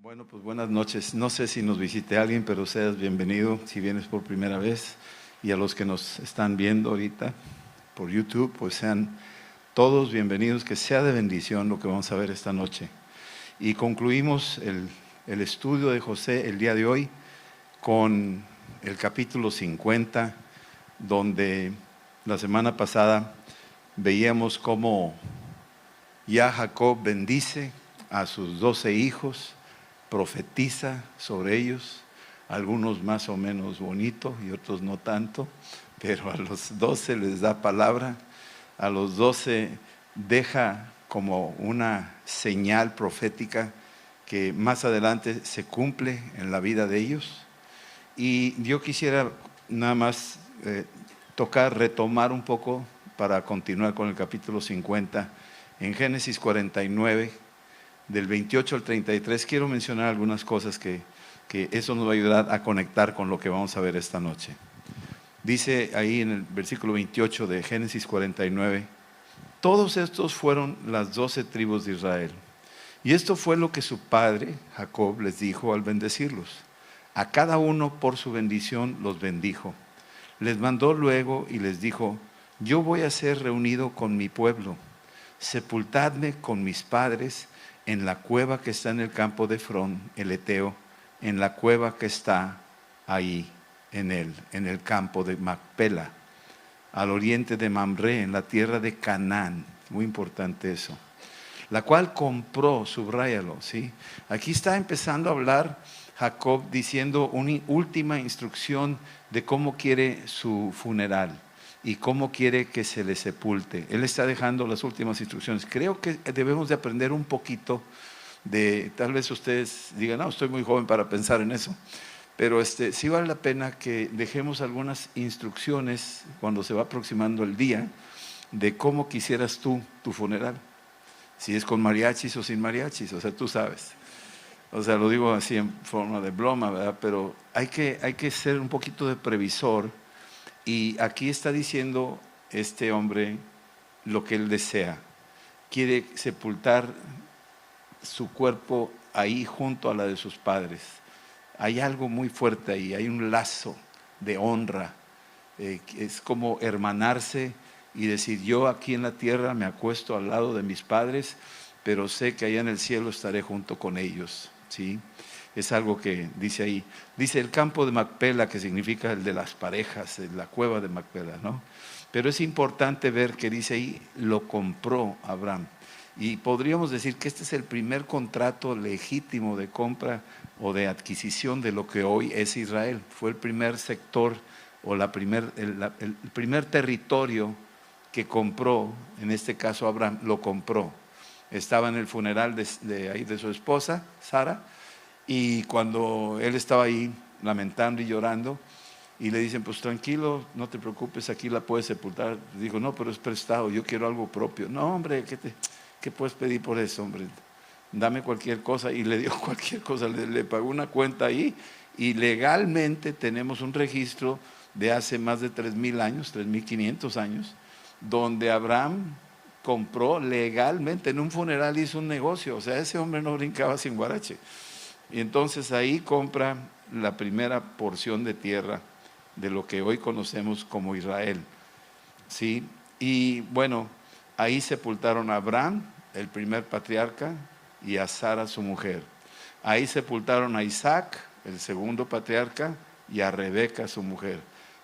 Bueno, pues buenas noches. No sé si nos visite alguien, pero seas bienvenido si vienes por primera vez. Y a los que nos están viendo ahorita por YouTube, pues sean todos bienvenidos, que sea de bendición lo que vamos a ver esta noche. Y concluimos el estudio de José el día de hoy con el capítulo 50, donde la semana pasada veíamos cómo ya Jacob bendice a sus 12 hijos, profetiza sobre ellos, algunos más o menos bonitos y otros no tanto, pero a los 12 les da palabra, a los 12 deja como una señal profética que más adelante se cumple en la vida de ellos. Y yo quisiera nada más retomar un poco para continuar con el capítulo 50. En Génesis 49, del 28 al 33, quiero mencionar algunas cosas que eso nos va a ayudar a conectar con lo que vamos a ver esta noche. Dice ahí en el versículo 28 de Génesis 49, todos estos fueron las 12 tribus de Israel. Y esto fue lo que su padre, Jacob, les dijo al bendecirlos. A cada uno por su bendición los bendijo. Les mandó luego y les dijo: yo voy a ser reunido con mi pueblo. Sepultadme con mis padres en la cueva que está en el campo de Efrón, el Eteo, en la cueva que está ahí en el campo de Macpela, al oriente de Mamre, en la tierra de Canaán. Muy importante eso. La cual compró, subráyalo, ¿sí? Aquí está empezando a hablar Jacob diciendo una última instrucción de cómo quiere su funeral y cómo quiere que se le sepulte. Él está dejando las últimas instrucciones. Creo que debemos de aprender un poquito de, tal vez ustedes digan, no, estoy muy joven para pensar en eso, pero sí vale la pena que dejemos algunas instrucciones cuando se va aproximando el día de cómo quisieras tú tu funeral. Si es con mariachis o sin mariachis, o sea, tú sabes. O sea, lo digo así en forma de broma, ¿verdad? Pero hay que ser un poquito de previsor. Y aquí está diciendo este hombre lo que él desea. Quiere sepultar su cuerpo ahí junto a la de sus padres. Hay algo muy fuerte ahí, hay un lazo de honra. Es como hermanarse y decir: yo aquí en la tierra me acuesto al lado de mis padres, pero sé que allá en el cielo estaré junto con ellos, ¿sí? Es algo que dice ahí. Dice el campo de Macpela, que significa el de las parejas, la cueva de Macpela, ¿no? Pero es importante ver que dice ahí, lo compró Abraham. Y podríamos decir que este es el primer contrato legítimo de compra o de adquisición de lo que hoy es Israel. Fue el primer sector o el primer territorio que compró, en este caso Abraham, lo compró. Estaba en el funeral de su esposa, Sara, y cuando él estaba ahí lamentando y llorando, y le dicen: pues tranquilo, no te preocupes, aquí la puedes sepultar. Dijo: no, pero es prestado, yo quiero algo propio. No, hombre, ¿qué puedes pedir por eso, hombre? Dame cualquier cosa. Y le dio cualquier cosa, le pagó una cuenta ahí, y legalmente tenemos un registro de hace más de 3,000 años, 3,500 años, donde Abraham compró legalmente, en un funeral hizo un negocio. O sea, ese hombre no brincaba sin guarache. Y entonces ahí compra la primera porción de tierra de lo que hoy conocemos como Israel, ¿sí? Y bueno, ahí sepultaron a Abraham, el primer patriarca, y a Sara, su mujer. Ahí sepultaron a Isaac, el segundo patriarca, y a Rebeca, su mujer.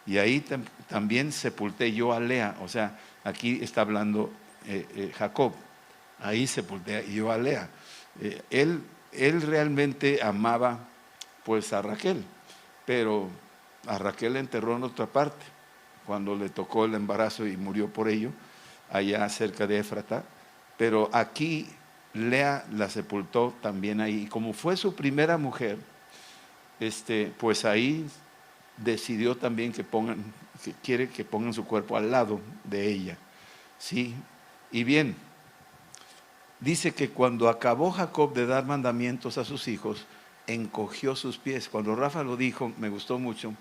Y ahí también sepulté yo a Lea. O sea, aquí está hablando Jacob. Ahí sepulté yo a Lea. Él realmente amaba pues a Raquel, pero a Raquel la enterró en otra parte, cuando le tocó el embarazo y murió por ello, allá cerca de Éfrata. Pero aquí Lea la sepultó también ahí. Y como fue su primera mujer, pues ahí decidió también que quiere que pongan su cuerpo al lado de ella, ¿sí? Y bien, dice que cuando acabó Jacob de dar mandamientos a sus hijos, encogió sus pies. Cuando Rafa lo dijo, me gustó mucho,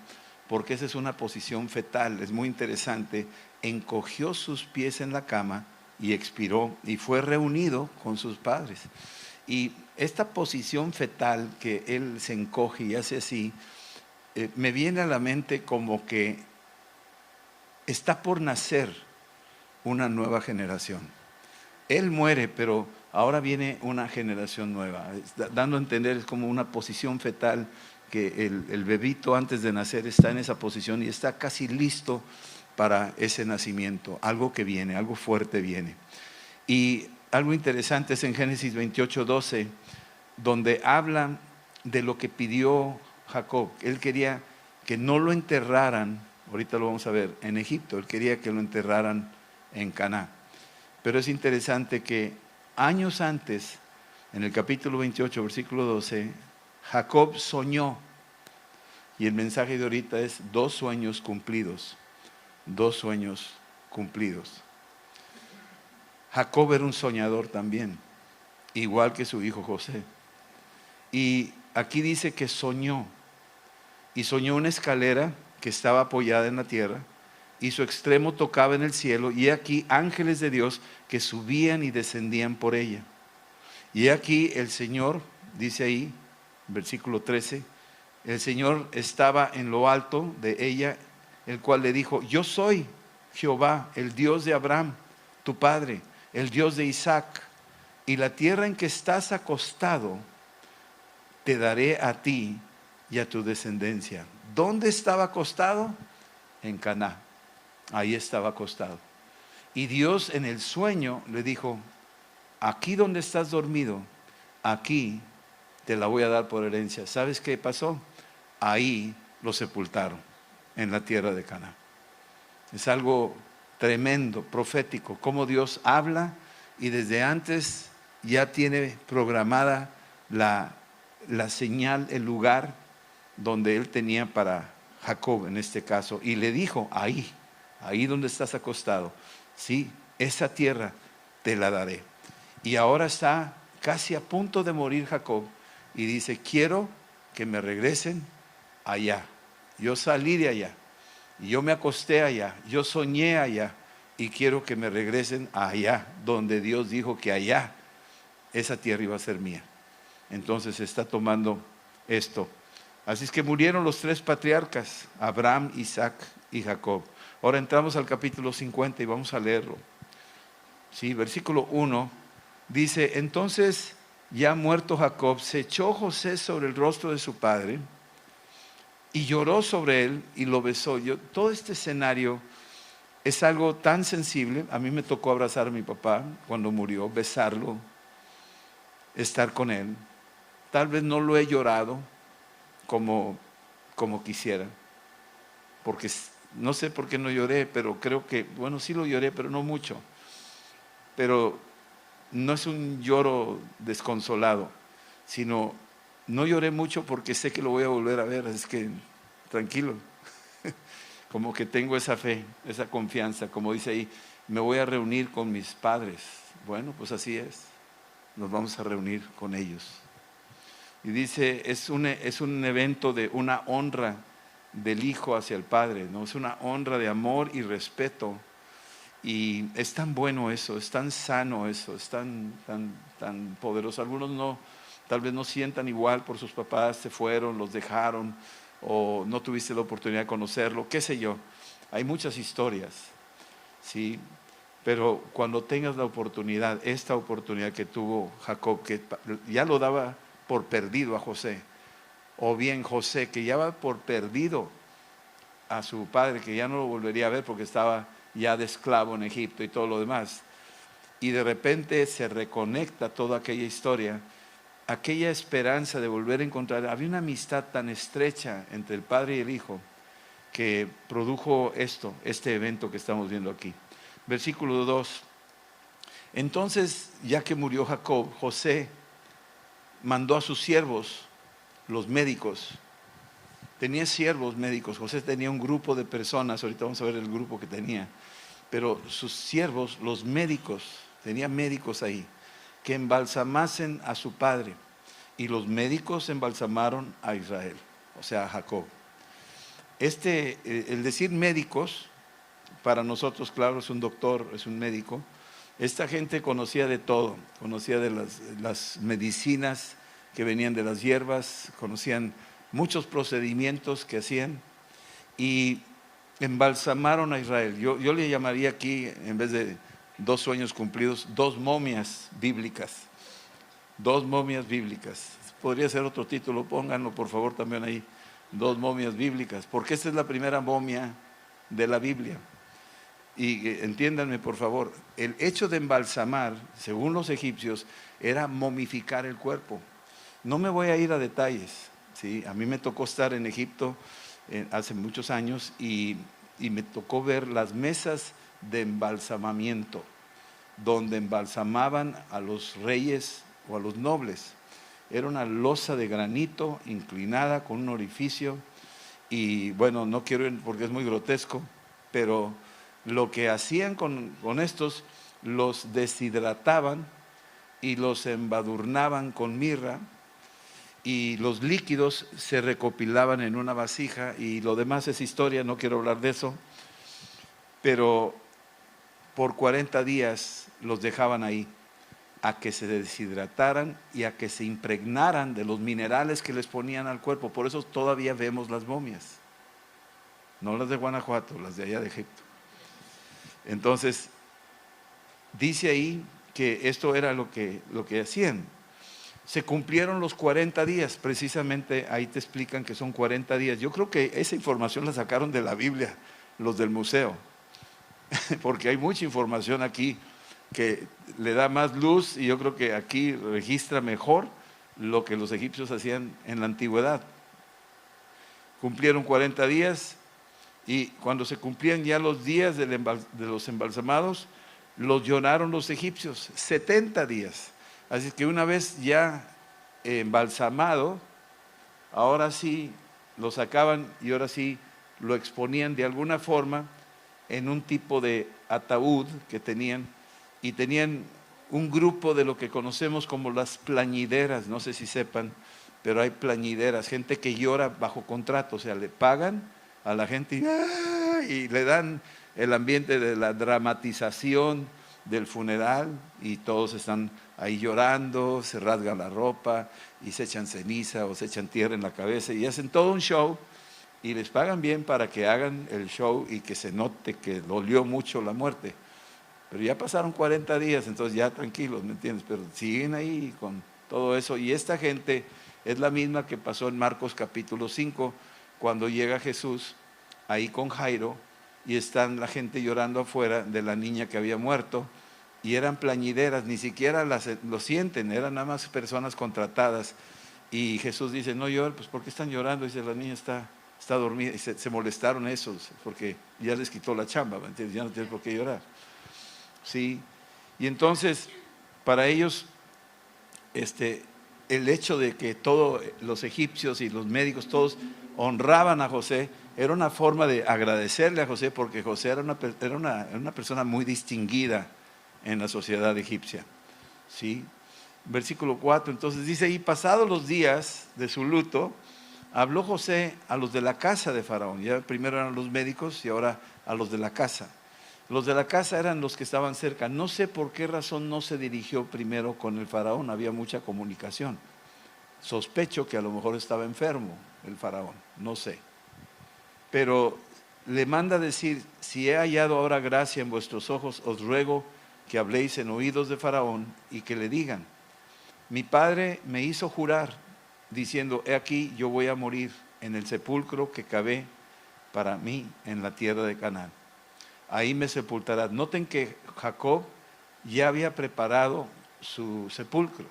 porque esa es una posición fetal, es muy interesante. Encogió sus pies en la cama y expiró, y fue reunido con sus padres. Y esta posición fetal que él se encoge y hace así, me viene a la mente como que está por nacer una nueva generación. Él muere, pero ahora viene una generación nueva, dando a entender, es como una posición fetal, que el bebito antes de nacer está en esa posición y está casi listo para ese nacimiento. Algo que viene, algo fuerte viene. Y algo interesante es en Génesis 28:12, donde habla de lo que pidió Jacob. Él quería que no lo enterraran, ahorita lo vamos a ver, en Egipto. Él quería que lo enterraran en Canaán. Pero es interesante que años antes, en el capítulo 28, versículo 12, Jacob soñó. Y el mensaje de ahorita es 2 sueños cumplidos. 2 sueños cumplidos. Jacob era un soñador también, igual que su hijo José. Y aquí dice que soñó. Y soñó una escalera que estaba apoyada en la tierra, y su extremo tocaba en el cielo, y aquí ángeles de Dios que subían y descendían por ella. Y aquí el Señor, dice ahí, versículo 13, el Señor estaba en lo alto de ella, el cual le dijo: yo soy Jehová, el Dios de Abraham, tu padre, el Dios de Isaac, y la tierra en que estás acostado te daré a ti y a tu descendencia. ¿Dónde estaba acostado? En Canaán. Ahí estaba acostado. Y Dios en el sueño le dijo: aquí donde estás dormido, aquí te la voy a dar por herencia. ¿Sabes qué pasó? Ahí lo sepultaron, en la tierra de Canaán. Es algo tremendo, profético, cómo Dios habla y desde antes ya tiene programada la señal, el lugar donde él tenía para Jacob en este caso. Y le dijo: ahí donde estás acostado, sí, esa tierra te la daré. Y ahora está casi a punto de morir Jacob y dice: quiero que me regresen allá. Yo salí de allá y yo me acosté allá, yo soñé allá, y quiero que me regresen allá donde Dios dijo que allá esa tierra iba a ser mía. Entonces está tomando esto. Así es que murieron los 3 patriarcas, Abraham, Isaac y Jacob. Ahora entramos al capítulo 50 y vamos a leerlo. Sí, versículo 1 dice: entonces, ya muerto Jacob, se echó José sobre el rostro de su padre y lloró sobre él y lo besó. Todo este escenario es algo tan sensible. A mí me tocó abrazar a mi papá cuando murió, besarlo, estar con él. Tal vez no lo he llorado como quisiera, porque no sé por qué no lloré, pero creo que, bueno, sí lo lloré, pero no mucho. Pero no es un lloro desconsolado, sino no lloré mucho porque sé que lo voy a volver a ver. Es que tranquilo, como que tengo esa fe, esa confianza, como dice ahí, me voy a reunir con mis padres. Bueno, pues así es, nos vamos a reunir con ellos. Y dice, es un evento de una honra del hijo hacia el padre, ¿no? Es una honra de amor y respeto. Y es tan bueno eso, es tan sano eso, es tan poderoso. Algunos no, tal vez no sientan igual por sus papás, se fueron, los dejaron, o no tuviste la oportunidad de conocerlo, qué sé yo. Hay muchas historias, ¿sí? Pero cuando tengas la oportunidad, esta oportunidad que tuvo Jacob, que ya lo daba por perdido a José, o bien José, que ya va por perdido a su padre, que ya no lo volvería a ver porque estaba ya de esclavo en Egipto y todo lo demás, y de repente se reconecta toda aquella historia, aquella esperanza de volver a encontrar. Había una amistad tan estrecha entre el padre y el hijo que produjo este evento que estamos viendo aquí. Versículo 2. Entonces, ya que murió Jacob, José mandó a sus siervos, los médicos. Tenía siervos médicos. José tenía un grupo de personas, ahorita vamos a ver el grupo que tenía, pero sus siervos, los médicos, tenía médicos ahí, que embalsamasen a su padre. Y los médicos embalsamaron a Israel, o sea, a Jacob. El decir médicos, para nosotros, claro, es un doctor, es un médico, Esta gente conocía de todo, conocía de las medicinas que venían de las hierbas, conocían muchos procedimientos que hacían y embalsamaron a Israel. Yo le llamaría aquí, en vez de 2 sueños cumplidos, 2 momias bíblicas. 2 momias bíblicas. Podría ser otro título, pónganlo por favor también ahí. 2 momias bíblicas, porque esta es la primera momia de la Biblia. Y entiéndanme por favor, el hecho de embalsamar, según los egipcios, era momificar el cuerpo. No me voy a ir a detalles, ¿sí? A mí me tocó estar en Egipto hace muchos años y me tocó ver las mesas de embalsamamiento, donde embalsamaban a los reyes o a los nobles. Era una losa de granito inclinada con un orificio y bueno, no quiero ir porque es muy grotesco, pero lo que hacían con estos, los deshidrataban y los embadurnaban con mirra y los líquidos se recopilaban en una vasija y lo demás es historia, no quiero hablar de eso, pero por 40 días los dejaban ahí a que se deshidrataran y a que se impregnaran de los minerales que les ponían al cuerpo. Por eso todavía vemos las momias, no las de Guanajuato, las de allá de Egipto. Entonces, dice ahí que esto era lo que hacían. Se cumplieron los 40 días, precisamente ahí te explican que son 40 días. Yo creo que esa información la sacaron de la Biblia, los del museo, porque hay mucha información aquí que le da más luz y yo creo que aquí registra mejor lo que los egipcios hacían en la antigüedad. Cumplieron 40 días y cuando se cumplían ya los días de los embalsamados, los lloraron los egipcios, 70 días. Así que una vez ya embalsamado, ahora sí lo sacaban y ahora sí lo exponían de alguna forma en un tipo de ataúd que tenían, y tenían un grupo de lo que conocemos como las plañideras, no sé si sepan, pero hay plañideras, gente que llora bajo contrato, o sea, le pagan a la gente y le dan el ambiente de la dramatización del funeral y todos están ahí llorando, se rasgan la ropa y se echan ceniza o se echan tierra en la cabeza y hacen todo un show y les pagan bien para que hagan el show y que se note que dolió mucho la muerte. Pero ya pasaron 40 días, entonces ya tranquilos, ¿me entiendes? Pero siguen ahí con todo eso. Y esta gente es la misma que pasó en Marcos capítulo 5, cuando llega Jesús ahí con Jairo y están la gente llorando afuera de la niña que había muerto y eran plañideras, ni siquiera lo sienten, eran nada más personas contratadas. Y Jesús dice, no lloren, pues ¿por qué están llorando? Dice, la niña está dormida. Y se molestaron esos porque ya les quitó la chamba, ¿me entiendes? Ya no tienes por qué llorar. Sí, y entonces para ellos el hecho de que todos los egipcios y los médicos todos honraban a José era una forma de agradecerle a José, porque José era una persona muy distinguida en la sociedad egipcia. ¿Sí? Versículo 4, entonces dice, y pasados los días de su luto, habló José a los de la casa de Faraón. Ya primero eran los médicos y ahora a los de la casa. Los de la casa eran los que estaban cerca. No sé por qué razón no se dirigió primero con el faraón, había mucha comunicación. Sospecho que a lo mejor estaba enfermo el faraón, no sé. Pero le manda decir, si he hallado ahora gracia en vuestros ojos, os ruego que habléis en oídos de Faraón y que le digan, mi padre me hizo jurar, diciendo, he aquí yo voy a morir en el sepulcro que cavé para mí en la tierra de Canaán. Ahí me sepultarás. Noten que Jacob ya había preparado su sepulcro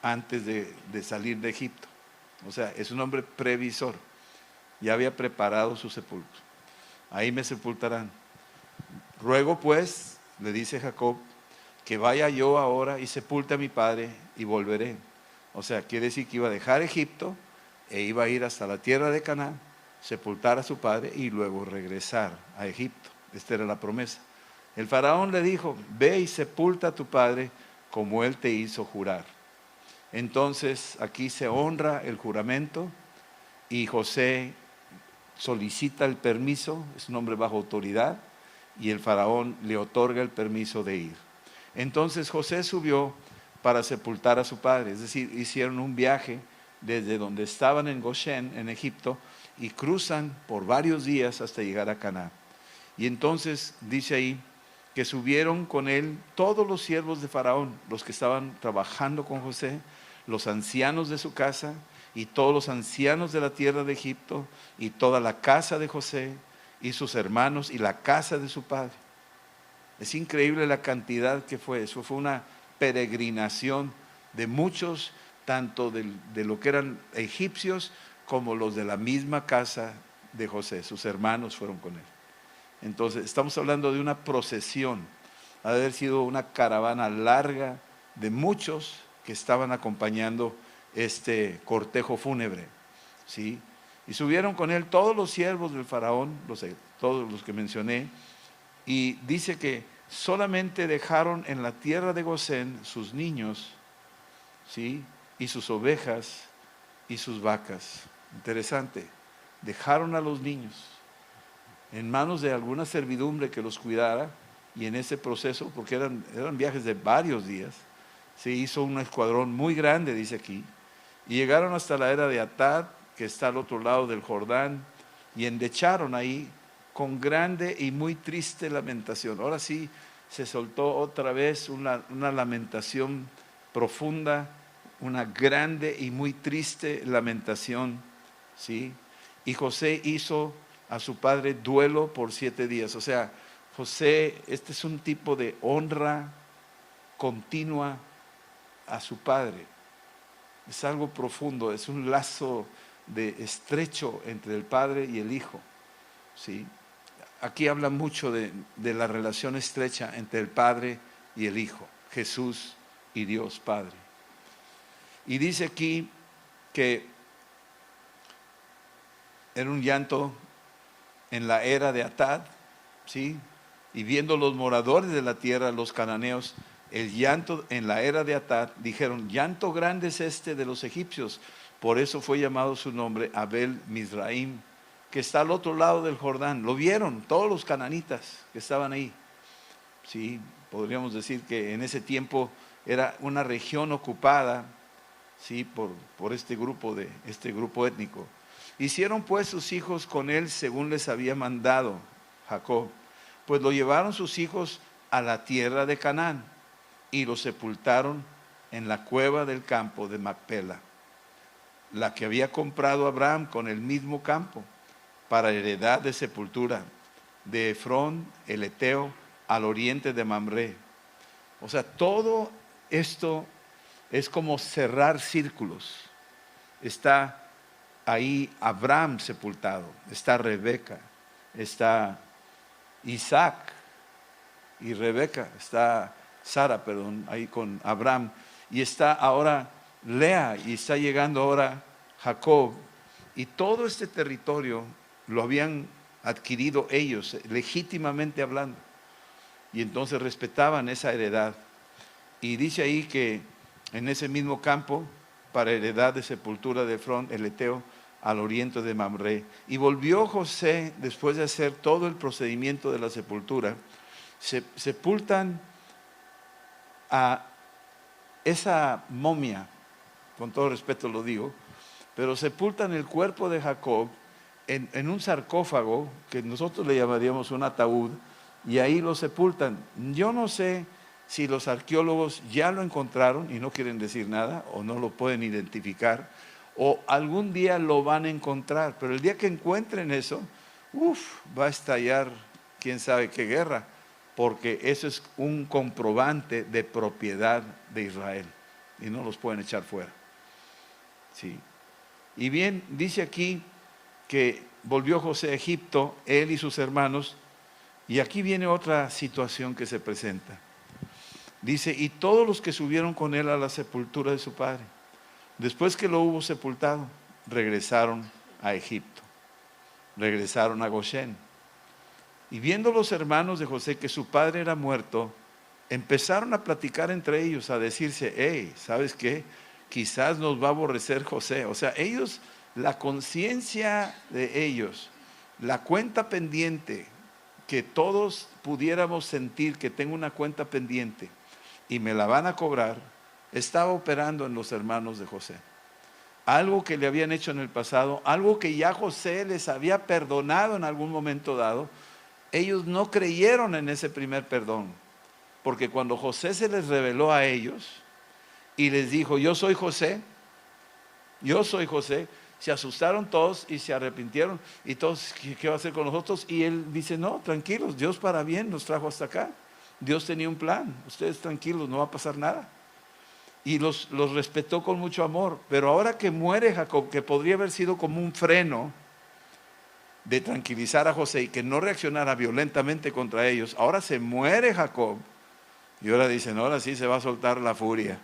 antes de salir de Egipto. O sea, es un hombre previsor. Ya había preparado su sepulcro. Ahí me sepultarán. Ruego pues, le dice Jacob, que vaya yo ahora y sepulte a mi padre y volveré. O sea, quiere decir que iba a dejar Egipto e iba a ir hasta la tierra de Canaán, sepultar a su padre y luego regresar a Egipto. Esta era la promesa. El faraón le dijo, ve y sepulta a tu padre como él te hizo jurar. Entonces aquí se honra el juramento y José solicita el permiso, es un hombre bajo autoridad, y el faraón le otorga el permiso de ir. Entonces José subió para sepultar a su padre, es decir, hicieron un viaje desde donde estaban en Goshen, en Egipto, y cruzan por varios días hasta llegar a Canaán. Y entonces dice ahí que subieron con él todos los siervos de Faraón, los que estaban trabajando con José, los ancianos de su casa y todos los ancianos de la tierra de Egipto y toda la casa de José y sus hermanos y la casa de su padre. Es increíble la cantidad que fue. Eso fue una peregrinación de muchos, tanto de lo que eran egipcios como los de la misma casa de José. Sus hermanos fueron con él. Entonces, estamos hablando de una procesión. Ha de haber sido una caravana larga de muchos que estaban acompañando este cortejo fúnebre, ¿sí? Y subieron con él todos los siervos del faraón, todos los que mencioné, y dice que solamente dejaron en la tierra de Gosén sus niños, ¿sí? Y sus ovejas y sus vacas. Interesante, dejaron a los niños en manos de alguna servidumbre que los cuidara, y en ese proceso, porque eran viajes de varios días, se hizo un escuadrón muy grande, dice aquí, y llegaron hasta la era de Atad, que está al otro lado del Jordán, y endecharon ahí con grande y muy triste lamentación. Ahora sí se soltó otra vez una lamentación profunda, una grande y muy triste lamentación, ¿sí? Y José hizo a su padre duelo por 7 días. O sea, José, este es un tipo de honra continua a su padre. Es algo profundo, es un lazo de estrecho entre el padre y el hijo, ¿sí? Aquí habla mucho de la relación estrecha entre el padre y el hijo, Jesús y Dios Padre. Y dice aquí que era un llanto en la era de Atad, ¿sí? Y viendo los moradores de la tierra, los cananeos, el llanto en la era de Atad, dijeron, llanto grande es este de los egipcios. Por eso fue llamado su nombre Abel Mizraim, que está al otro lado del Jordán. Lo vieron todos los cananitas que estaban ahí. Sí, podríamos decir que en ese tiempo era una región ocupada, sí, por este grupo étnico. Hicieron pues sus hijos con él según les había mandado Jacob, pues lo llevaron sus hijos a la tierra de Canaán y lo sepultaron en la cueva del campo de Macpela, la que había comprado Abraham con el mismo campo, para heredad de sepultura, de Efrón el Eteo, al oriente de Mamre. O sea, todo esto es como cerrar círculos. Está ahí Abraham sepultado, está Rebeca, está Isaac y Rebeca, está Sara, perdón, ahí con Abraham, y está ahora Lea, y está llegando ahora Jacob, y todo este territorio lo habían adquirido ellos, legítimamente hablando, y entonces respetaban esa heredad. Y dice ahí que en ese mismo campo, para heredad de sepultura de Efrón el Eteo, al oriente de Mamre. Y volvió José, después de hacer todo el procedimiento de la sepultura, sepultan a esa momia, con todo respeto lo digo, pero sepultan el cuerpo de Jacob en un sarcófago que nosotros le llamaríamos un ataúd, y ahí lo sepultan. Yo no sé si los arqueólogos ya lo encontraron y no quieren decir nada, o no lo pueden identificar, o algún día lo van a encontrar, pero el día que encuentren eso, va a estallar quién sabe qué guerra, porque eso es un comprobante de propiedad de Israel y no los pueden echar fuera. Sí. Y bien, dice aquí que volvió José a Egipto, él y sus hermanos, y aquí viene otra situación que se presenta. Dice, y todos los que subieron con él a la sepultura de su padre, después que lo hubo sepultado, regresaron a Egipto, regresaron a Goshen. Y viendo los hermanos de José que su padre era muerto, empezaron a platicar entre ellos, a decirse, hey, ¿sabes qué? Quizás nos va a aborrecer José. O sea, ellos, la conciencia de ellos, la cuenta pendiente, que todos pudiéramos sentir que tengo una cuenta pendiente, y me la van a cobrar, estaba operando en los hermanos de José. Algo que le habían hecho en el pasado, algo que ya José les había perdonado en algún momento dado. Ellos no creyeron en ese primer perdón, porque cuando José se les reveló a ellos y les dijo, yo soy José, se asustaron todos y se arrepintieron. Y todos, ¿qué va a hacer con nosotros? Y él dice, no, tranquilos, Dios para bien nos trajo hasta acá. Dios tenía un plan, ustedes tranquilos, no va a pasar nada. Y los respetó con mucho amor. Pero ahora que muere Jacob, que podría haber sido como un freno de tranquilizar a José y que no reaccionara violentamente contra ellos, ahora se muere Jacob. Y ahora dicen, ahora sí se va a soltar la furia,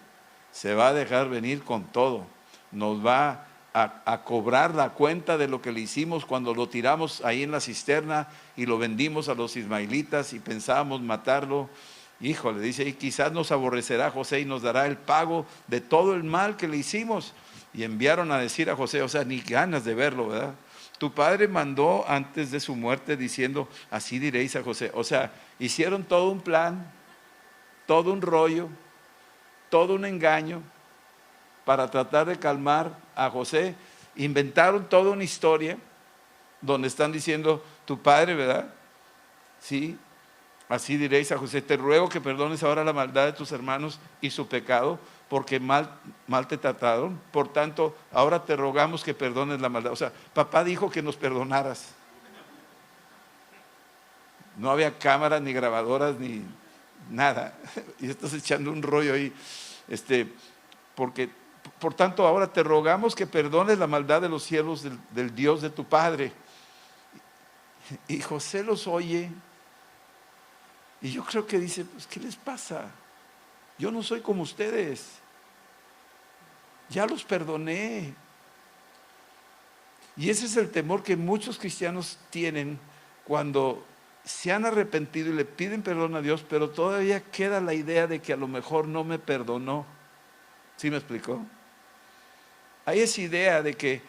se va a dejar venir con todo, nos va a cobrar la cuenta de lo que le hicimos cuando lo tiramos ahí en la cisterna y lo vendimos a los ismaelitas y pensábamos matarlo. Híjole, dice, y quizás nos aborrecerá José y nos dará el pago de todo el mal que le hicimos. Y enviaron a decir a José, o sea, ni ganas de verlo, ¿verdad? Tu padre mandó antes de su muerte diciendo, así diréis a José. O sea, hicieron todo un plan, todo un rollo, todo un engaño para tratar de calmar a José. Inventaron toda una historia donde están diciendo, tu padre, ¿verdad? Sí. Así diréis a José, te ruego que perdones ahora la maldad de tus hermanos y su pecado, porque mal te trataron. Por tanto, ahora te rogamos que perdones la maldad. O sea, papá dijo que nos perdonaras. No había cámaras, ni grabadoras, ni nada. Y estás echando un rollo ahí. Porque, por tanto, ahora te rogamos que perdones la maldad de los cielos del Dios de tu padre. Y José los oye. Y yo creo que dice, pues, ¿qué les pasa? Yo no soy como ustedes. Ya los perdoné. Y ese es el temor que muchos cristianos tienen cuando se han arrepentido y le piden perdón a Dios, pero todavía queda la idea de que a lo mejor no me perdonó. ¿Sí me explicó? Hay esa idea de que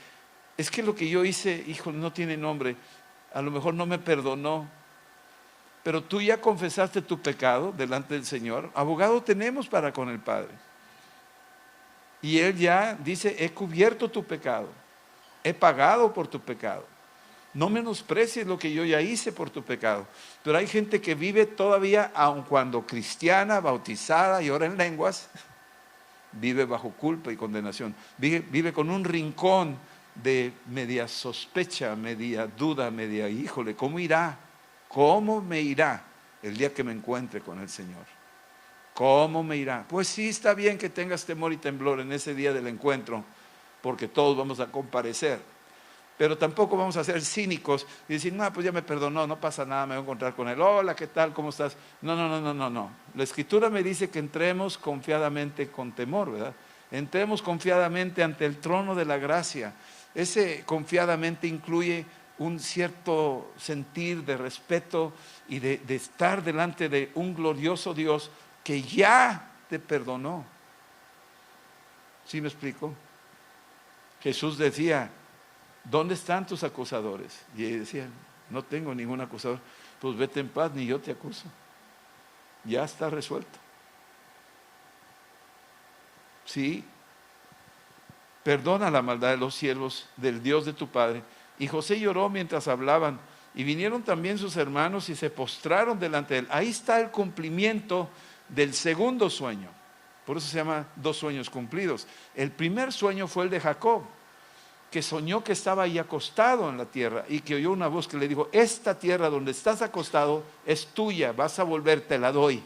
es que lo que yo hice, hijo, no tiene nombre. A lo mejor no me perdonó. Pero tú ya confesaste tu pecado delante del Señor. Abogado tenemos para con el Padre. Y Él ya dice, he cubierto tu pecado. He pagado por tu pecado. No menosprecies lo que yo ya hice por tu pecado. Pero hay gente que vive todavía, aun cuando cristiana, bautizada y ora en lenguas, vive bajo culpa y condenación. Vive con un rincón de media sospecha, media duda, media, híjole, ¿cómo irá? ¿Cómo me irá el día que me encuentre con el Señor? ¿Cómo me irá? Pues sí, está bien que tengas temor y temblor en ese día del encuentro, porque todos vamos a comparecer. Pero tampoco vamos a ser cínicos y decir, no, pues ya me perdonó, no pasa nada, me voy a encontrar con él. Hola, ¿qué tal? ¿Cómo estás? No. La Escritura me dice que entremos confiadamente con temor, ¿verdad? Entremos confiadamente ante el trono de la gracia. Ese confiadamente incluye un cierto sentir de respeto y de estar delante de un glorioso Dios que ya te perdonó. ¿Sí me explico? Jesús decía, ¿dónde están tus acusadores? Y ellos decían, no tengo ningún acusador. Pues vete en paz, ni yo te acuso. Ya está resuelto. Sí, perdona la maldad de los siervos del Dios de tu Padre. Y José lloró mientras hablaban, y vinieron también sus hermanos y se postraron delante de él. Ahí está el cumplimiento del segundo sueño. Por eso se llama 2 sueños cumplidos. El primer sueño fue el de Jacob, que soñó que estaba ahí acostado en la tierra y que oyó una voz que le dijo, esta tierra donde estás acostado es tuya, vas a volver, te la doy.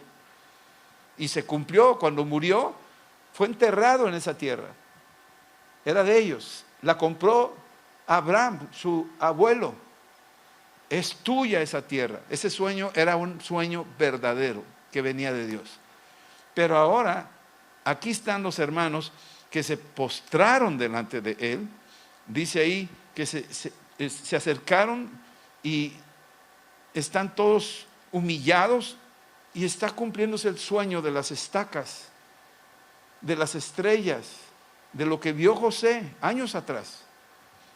Y se cumplió. Cuando murió, fue enterrado en esa tierra. Era de ellos. La compró Abraham, su abuelo. Es tuya esa tierra. Ese sueño era un sueño verdadero que venía de Dios. Pero ahora, aquí están los hermanos que se postraron delante de él. Dice ahí que se acercaron y están todos humillados, y está cumpliéndose el sueño de las estacas, de las estrellas, de lo que vio José años atrás.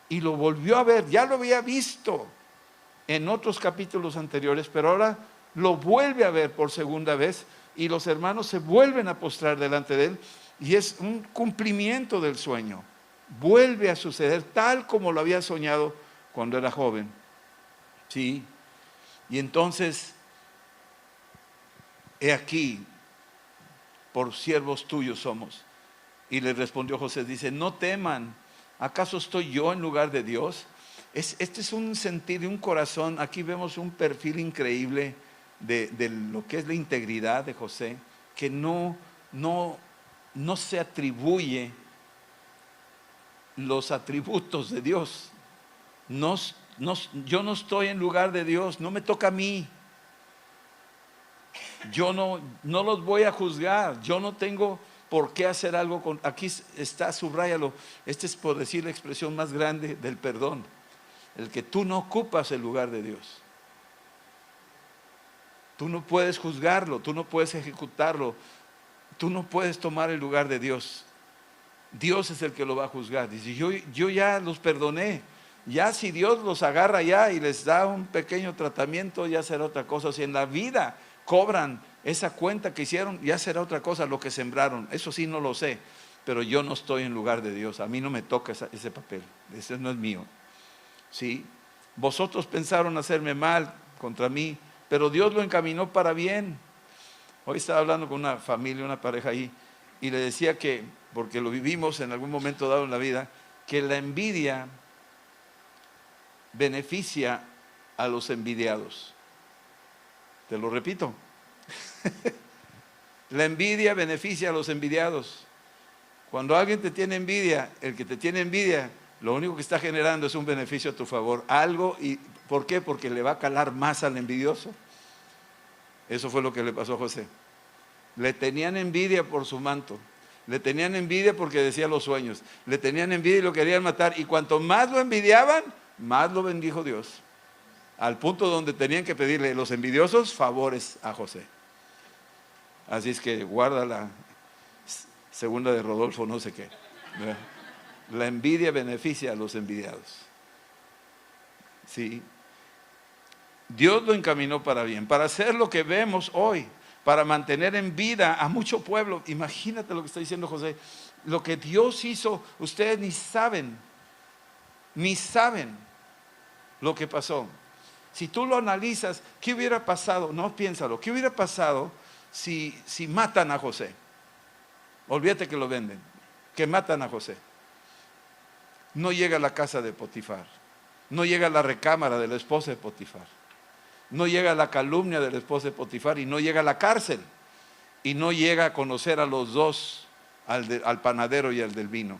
Y lo volvió a ver, ya lo había visto en otros capítulos anteriores, pero ahora lo vuelve a ver por segunda vez y los hermanos se vuelven a postrar delante de él, y es un cumplimiento del sueño. Vuelve a suceder tal como lo había soñado cuando era joven. ¿Sí? Y entonces, he aquí, por siervos tuyos somos. Y le respondió José, dice, no teman, ¿acaso estoy yo en lugar de Dios? Este es un sentir de un corazón. Aquí vemos un perfil increíble de lo que es la integridad de José, que no se atribuye los atributos de Dios. Yo no estoy en lugar de Dios, no me toca a mí. Yo no los voy a juzgar, yo no tengo por qué hacer algo con. Aquí está, subráyalo. Este es, por decir, la expresión más grande del perdón, el que tú no ocupas el lugar de Dios. Tú no puedes juzgarlo, tú no puedes ejecutarlo, tú no puedes tomar el lugar de Dios. Dios es el que lo va a juzgar. Dice, yo ya los perdoné. Ya si Dios los agarra ya y les da un pequeño tratamiento, ya será otra cosa. Si en la vida cobran esa cuenta que hicieron, ya será otra cosa lo que sembraron. Eso sí no lo sé, pero yo no estoy en lugar de Dios. A mí no me toca ese papel, ese no es mío. ¿Sí? Vosotros pensaron hacerme mal contra mí, pero Dios lo encaminó para bien. Hoy estaba hablando con una familia, una pareja ahí, y le decía que, porque lo vivimos en algún momento dado en la vida, que la envidia beneficia a los envidiados. Te lo repito. La envidia beneficia a los envidiados. Cuando alguien te tiene envidia, el que te tiene envidia, lo único que está generando es un beneficio a tu favor. Algo, y ¿por qué? Porque le va a calar más al envidioso. Eso fue lo que le pasó a José. Le tenían envidia por su manto. Le tenían envidia porque decía los sueños. Le tenían envidia y lo querían matar. Y cuanto más lo envidiaban, más lo bendijo Dios. Al punto donde tenían que pedirle los envidiosos favores a José. Así es que guarda la segunda de Rodolfo, no sé qué. La envidia beneficia a los envidiados. Sí. Dios lo encaminó para bien, para hacer lo que vemos hoy, para mantener en vida a mucho pueblo. Imagínate lo que está diciendo José. Lo que Dios hizo, ustedes ni saben lo que pasó. Si tú lo analizas, ¿qué hubiera pasado? No, piénsalo. ¿Qué hubiera pasado si matan a José? Olvídate que lo venden. Que matan a José. No llega a la casa de Potifar. No llega a la recámara de la esposa de Potifar. No llega a la calumnia de la esposa de Potifar. Y no llega a la cárcel. Y no llega a conocer a los dos, al panadero y al del vino.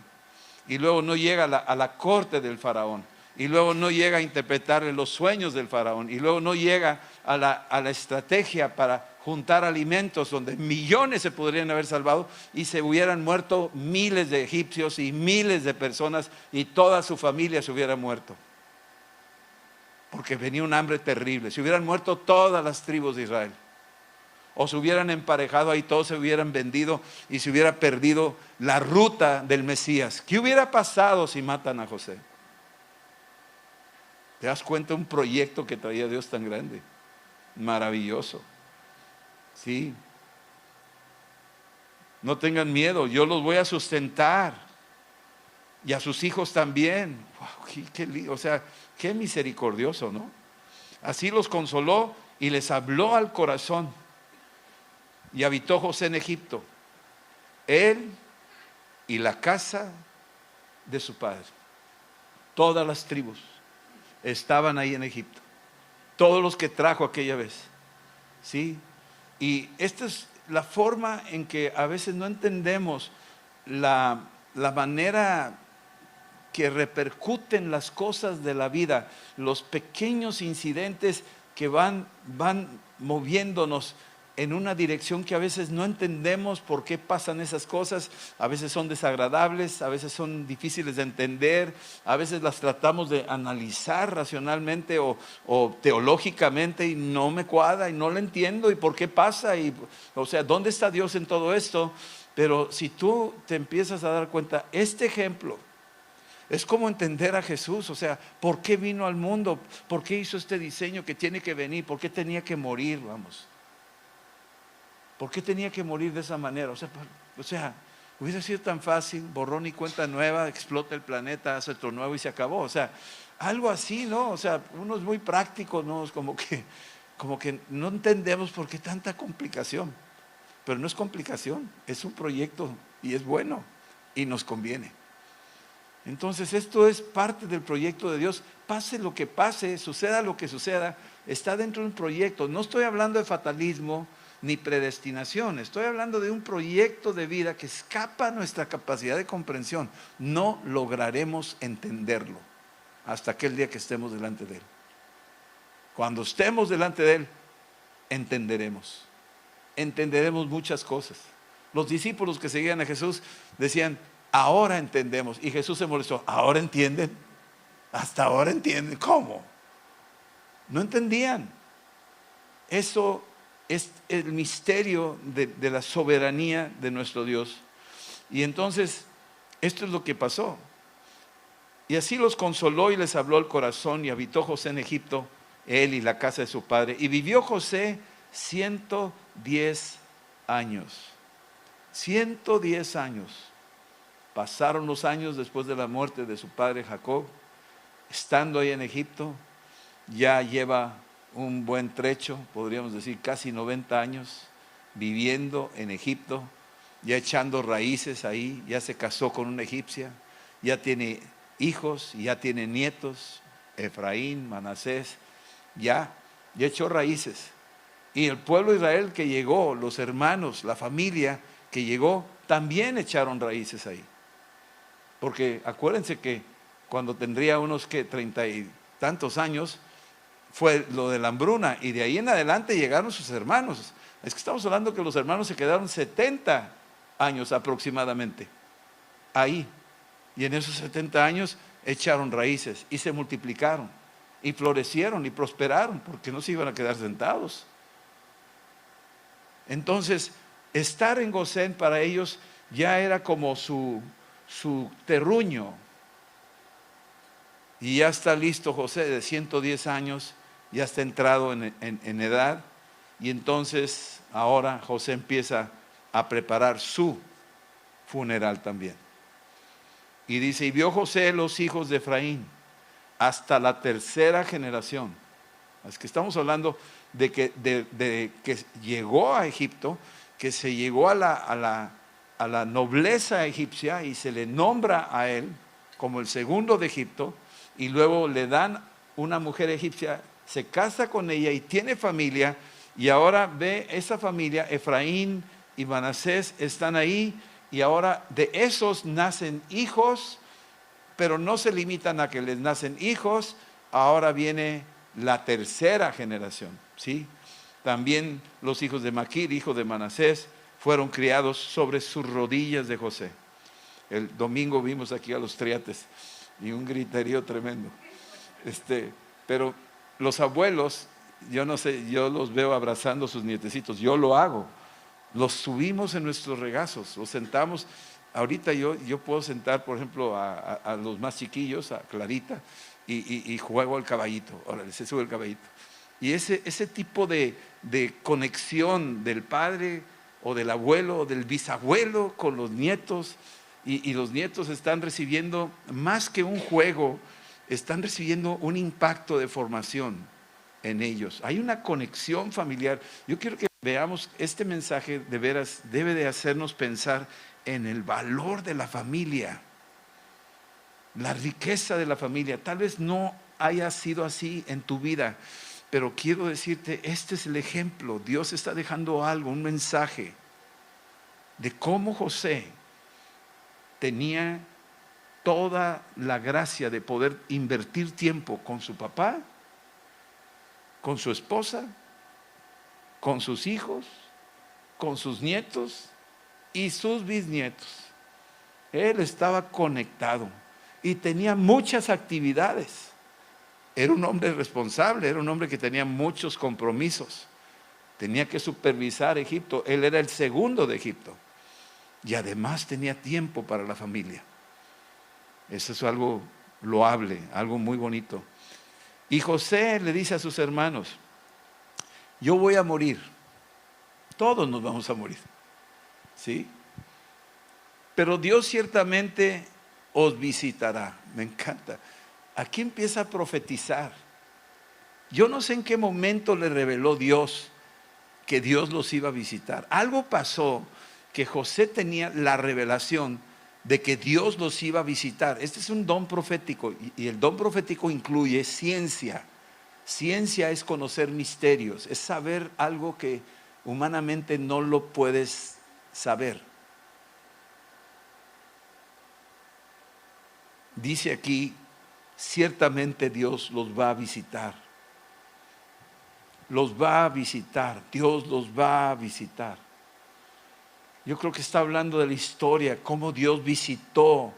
Y luego no llega a la corte del faraón. Y luego no llega a interpretarle los sueños del faraón. Y luego no llega a la estrategia para juntar alimentos donde millones se podrían haber salvado y se hubieran muerto miles de egipcios y miles de personas y toda su familia se hubiera muerto. Porque venía un hambre terrible. Se hubieran muerto todas las tribus de Israel. O se hubieran emparejado ahí, todos se hubieran vendido y se hubiera perdido la ruta del Mesías. ¿Qué hubiera pasado si matan a José? ¿Te das cuenta un proyecto que traía Dios tan grande? Maravilloso. Sí. No tengan miedo, yo los voy a sustentar. Y a sus hijos también. Wow, o sea, qué misericordioso, ¿no? Así los consoló y les habló al corazón. Y habitó José en Egipto, él y la casa de su padre. Todas las tribus estaban ahí en Egipto. Todos los que trajo aquella vez. ¿Sí? Y esta es la forma en que a veces no entendemos la manera que repercuten las cosas de la vida, los pequeños incidentes que van moviéndonos en una dirección que a veces no entendemos por qué pasan esas cosas. A veces son desagradables, a veces son difíciles de entender, a veces las tratamos de analizar racionalmente o teológicamente y no me cuadra y no lo entiendo y por qué pasa, o sea, ¿dónde está Dios en todo esto? Pero si tú te empiezas a dar cuenta, este ejemplo es como entender a Jesús. O sea, ¿por qué vino al mundo? ¿Por qué hizo este diseño que tiene que venir? ¿Por qué tenía que morir? Vamos. ¿Por qué tenía que morir de esa manera? O sea, hubiera sido tan fácil, borrón y cuenta nueva, explota el planeta, hace otro nuevo y se acabó. O sea, algo así, ¿no? O sea, uno es muy práctico, ¿no? Es como que no entendemos por qué tanta complicación. Pero no es complicación, es un proyecto y es bueno y nos conviene. Entonces esto es parte del proyecto de Dios. Pase lo que pase, suceda lo que suceda, está dentro de un proyecto. No estoy hablando de fatalismo ni predestinación, estoy hablando de un proyecto de vida que escapa a nuestra capacidad de comprensión. No lograremos entenderlo hasta aquel día que estemos delante de Él. Cuando estemos delante de Él, entenderemos muchas cosas. Los discípulos que seguían a Jesús decían, ahora entendemos. Y Jesús se molestó, ¿ahora entienden? Hasta ahora entienden. ¿Cómo? No entendían. Eso es el misterio de la soberanía de nuestro Dios. Y entonces, esto es lo que pasó. Y así los consoló y les habló el corazón, y habitó José en Egipto, él y la casa de su padre. Y vivió José 110 años. 110 años. Pasaron los años después de la muerte de su padre Jacob. Estando ahí en Egipto, ya lleva un buen trecho, podríamos decir casi 90 años, viviendo en Egipto, ya echando raíces ahí, ya se casó con una egipcia, ya tiene hijos, ya tiene nietos, Efraín, Manasés, ya echó raíces. Y el pueblo de Israel que llegó, los hermanos, la familia que llegó, también echaron raíces ahí. Porque acuérdense que cuando tendría unos 30 y tantos años, fue lo de la hambruna, y de ahí en adelante llegaron sus hermanos. Es que estamos hablando que los hermanos se quedaron 70 años aproximadamente ahí. Y en esos 70 años echaron raíces y se multiplicaron y florecieron y prosperaron, porque no se iban a quedar sentados. Entonces, estar en Gosén para ellos ya era como su terruño. Y ya está listo José, de 110 años, ya está entrado en edad. Y entonces ahora José empieza a preparar su funeral también. Y dice, y vio José los hijos de Efraín hasta la tercera generación. Es que estamos hablando de que llegó a Egipto, que se llegó a la nobleza egipcia y se le nombra a él como el segundo de Egipto, y luego le dan una mujer egipcia, se casa con ella y tiene familia, y ahora ve esa familia, Efraín y Manasés están ahí, y ahora de esos nacen hijos, pero no se limitan a que les nacen hijos, ahora viene la tercera generación, ¿sí? También los hijos de Maquir, hijo de Manasés, fueron criados sobre sus rodillas de José. El domingo vimos aquí a los triates y un griterío tremendo. Pero los abuelos, yo no sé, yo los veo abrazando a sus nietecitos, yo lo hago. Los subimos en nuestros regazos, los sentamos. Ahorita yo puedo sentar, por ejemplo, a los más chiquillos, a Clarita, y juego al caballito. Órale, se sube el caballito. Y ese tipo de conexión del padre o del abuelo o del bisabuelo con los nietos, y los nietos están recibiendo más que un juego, están recibiendo un impacto de formación en ellos. Hay una conexión familiar. Yo quiero que veamos este mensaje, de veras debe de hacernos pensar en el valor de la familia, la riqueza de la familia. Tal vez no haya sido así en tu vida, pero quiero decirte, este es el ejemplo. Dios está dejando algo, un mensaje de cómo José tenía toda la gracia de poder invertir tiempo con su papá, con su esposa, con sus hijos, con sus nietos y sus bisnietos. Él estaba conectado y tenía muchas actividades. Era un hombre responsable, era un hombre que tenía muchos compromisos. Tenía que supervisar Egipto. Él era el segundo de Egipto. Y además tenía tiempo para la familia. Eso es algo loable, algo muy bonito. Y José le dice a sus hermanos, yo voy a morir, Todos nos vamos a morir, ¿sí? Pero Dios ciertamente os visitará. Me encanta. Aquí empieza a profetizar. Yo no sé en qué momento le reveló Dios que Dios los iba a visitar. Algo pasó que José tenía la revelación de que Dios los iba a visitar. Este es un don profético, y el don profético incluye ciencia. Ciencia es conocer misterios, es saber algo que humanamente no lo puedes saber. Dice aquí, ciertamente Dios los va a visitar. Los va a visitar, Dios los va a visitar. Yo creo que está hablando de la historia, cómo Dios visitó,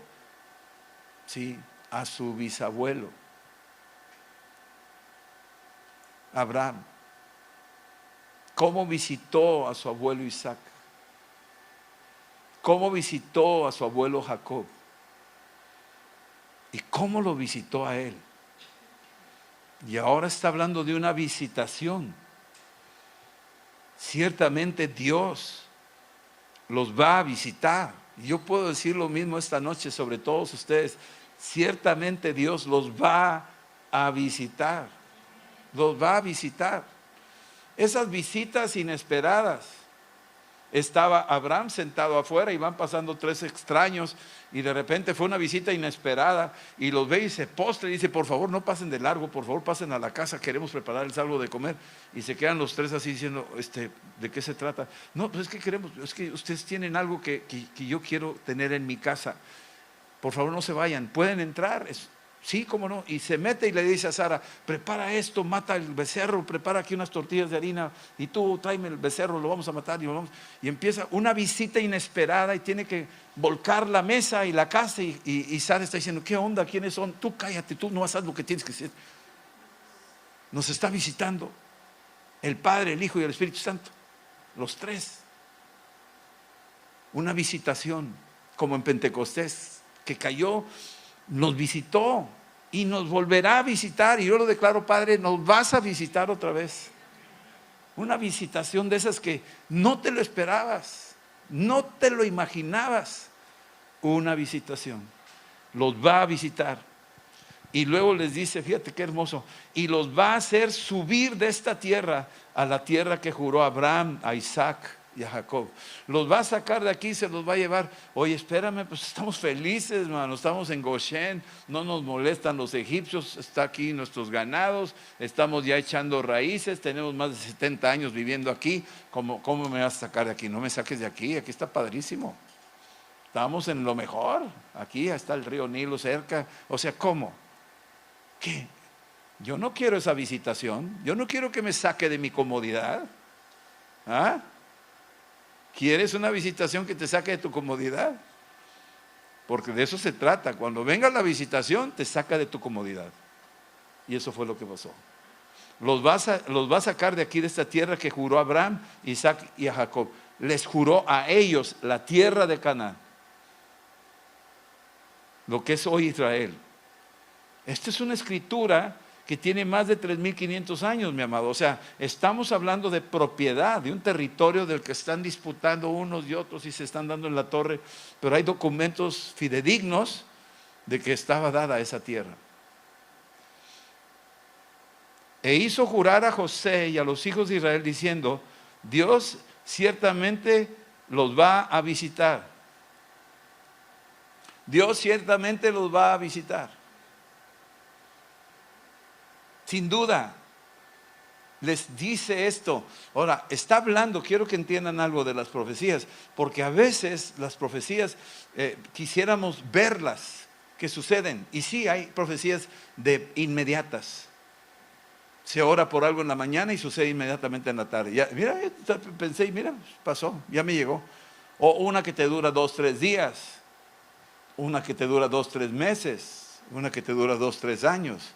¿sí?, a su bisabuelo, Abraham. Cómo visitó a su abuelo Isaac. Cómo visitó a su abuelo Jacob. Y cómo lo visitó a él. Y ahora está hablando de una visitación. Ciertamente Dios los va a visitar. Y yo puedo decir lo mismo esta noche sobre todos ustedes. Ciertamente Dios los va a visitar. Los va a visitar. Esas visitas inesperadas. Estaba Abraham sentado afuera y van pasando 3 extraños y de repente fue una visita inesperada y los ve y se postra y dice: por favor no pasen de largo, por favor pasen a la casa, queremos prepararles algo de comer. Y se quedan los 3 así diciendo: ¿de qué se trata? No, pues es que queremos, es que ustedes tienen algo que yo quiero tener en mi casa, por favor no se vayan, pueden entrar. Sí, cómo no. Y se mete y le dice a Sara: prepara esto, mata el becerro, prepara aquí unas tortillas de harina y tú tráeme el becerro, lo vamos a matar. Y empieza una visita inesperada y tiene que volcar la mesa y la casa y Sara está diciendo: ¿qué onda? ¿Quiénes son? Tú cállate, tú no haces lo que tienes que hacer. Nos está visitando el Padre, el Hijo y el Espíritu Santo, los 3. Una visitación como en Pentecostés, que cayó, nos visitó y nos volverá a visitar. Y yo lo declaro: Padre, nos vas a visitar otra vez. Una visitación de esas que no te lo esperabas, no te lo imaginabas. Una visitación. Los va a visitar. Y luego les dice, fíjate qué hermoso: y los va a hacer subir de esta tierra a la tierra que juró a Abraham, a Isaac y a Jacob. Los va a sacar de aquí, se los va a llevar. Oye, espérame, pues estamos felices, hermano, estamos en Goshen, no nos molestan los egipcios, está aquí nuestros ganados, estamos ya echando raíces, tenemos más de 70 años viviendo aquí. ¿Cómo me vas a sacar de aquí? No me saques de aquí, aquí está padrísimo. Estamos en lo mejor, aquí está el río Nilo cerca. O sea, ¿cómo? ¿Qué? Yo no quiero esa visitación, yo no quiero que me saque de mi comodidad. ¿Ah? ¿Quieres una visitación que te saque de tu comodidad? Porque de eso se trata. Cuando venga la visitación, te saca de tu comodidad. Y eso fue lo que pasó. Los va a sacar de aquí, de esta tierra que juró a Abraham, Isaac y a Jacob. Les juró a ellos la tierra de Canaán, lo que es hoy Israel. Esta es una escritura que tiene más de 3,500 años, mi amado. O sea, estamos hablando de propiedad, de un territorio del que están disputando unos y otros y se están dando en la torre, pero hay documentos fidedignos de que estaba dada esa tierra. E hizo jurar a José y a los hijos de Israel diciendo: Dios ciertamente los va a visitar. Dios ciertamente los va a visitar. Sin duda, les dice esto. Ahora, está hablando, quiero que entiendan algo de las profecías, porque a veces las profecías quisiéramos verlas, que suceden. Y sí, hay profecías de inmediatas. Se ora por algo en la mañana y sucede inmediatamente en la tarde. Ya, mira, pensé y mira, pasó, ya me llegó. O una que te dura 2, 3 días. Una que te dura 2, 3 meses. Una que te dura 2, 3 años.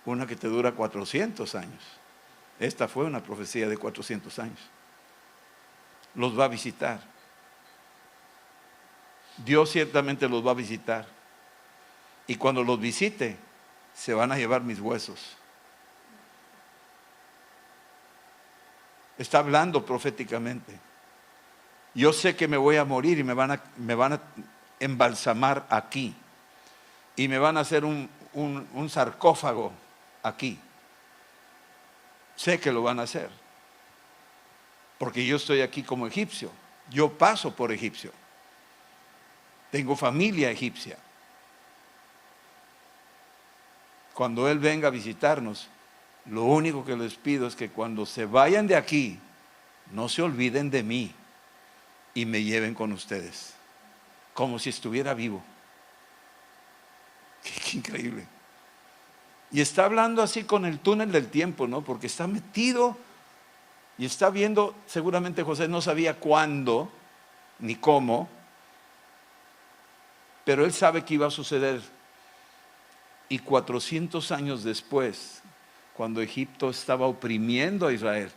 Una que te dura 400 años. Esta fue una profecía de 400 años. Los va a visitar. Dios ciertamente los va a visitar. Y cuando los visite, se van a llevar mis huesos. Está hablando proféticamente. Yo sé que me voy a morir y me van a embalsamar aquí. Y me van a hacer un sarcófago aquí. Sé que lo van a hacer. Porque yo estoy aquí como egipcio. Yo paso por egipcio. Tengo familia egipcia. Cuando Él venga a visitarnos, lo único que les pido es que cuando se vayan de aquí, no se olviden de mí y me lleven con ustedes, como si estuviera vivo. Qué increíble. Y está hablando así con el túnel del tiempo, ¿no? Porque está metido y está viendo, seguramente José no sabía cuándo ni cómo, pero él sabe que iba a suceder. Y 400 años después, cuando Egipto estaba oprimiendo a Israel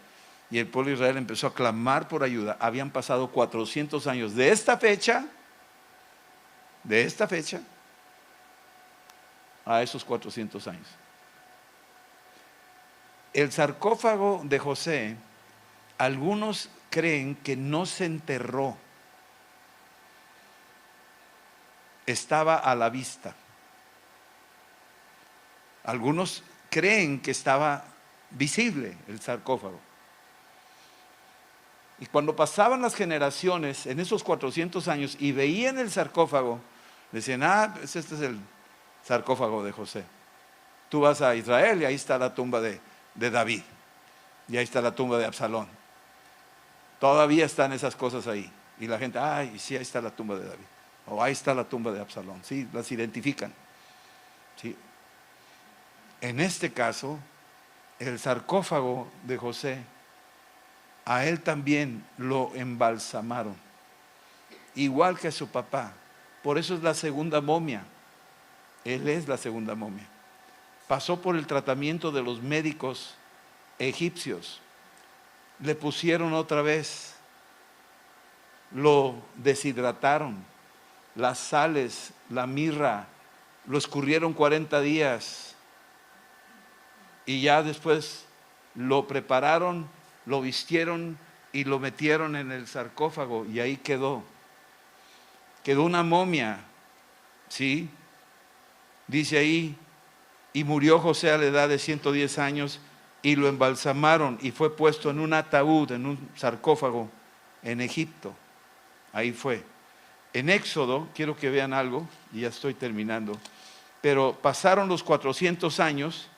y el pueblo de Israel empezó a clamar por ayuda, habían pasado 400 años de esta fecha a esos 400 años. El sarcófago de José, algunos creen que no se enterró, estaba a la vista. Algunos creen que estaba visible el sarcófago. Y cuando pasaban las generaciones en esos 400 años y veían el sarcófago, decían, pues este es el sarcófago de José. Tú vas a Israel y ahí está la tumba de David. Y ahí está la tumba de Absalón. Todavía están esas cosas ahí. Y la gente, sí, ahí está la tumba de David. O ahí está la tumba de Absalón. Sí, las identifican. Sí. En este caso, el sarcófago de José, a él también lo embalsamaron, igual que a su papá. Por eso es la segunda momia. Él es la segunda momia. Pasó por el tratamiento de los médicos egipcios. Le pusieron otra vez, lo deshidrataron, las sales, la mirra, lo escurrieron 40 días y ya después lo prepararon, lo vistieron y lo metieron en el sarcófago y ahí quedó una momia, ¿sí? Dice ahí, y murió José a la edad de 110 años y lo embalsamaron y fue puesto en un ataúd, en un sarcófago en Egipto. Ahí fue. En Éxodo, quiero que vean algo, y ya estoy terminando, pero pasaron los 400 años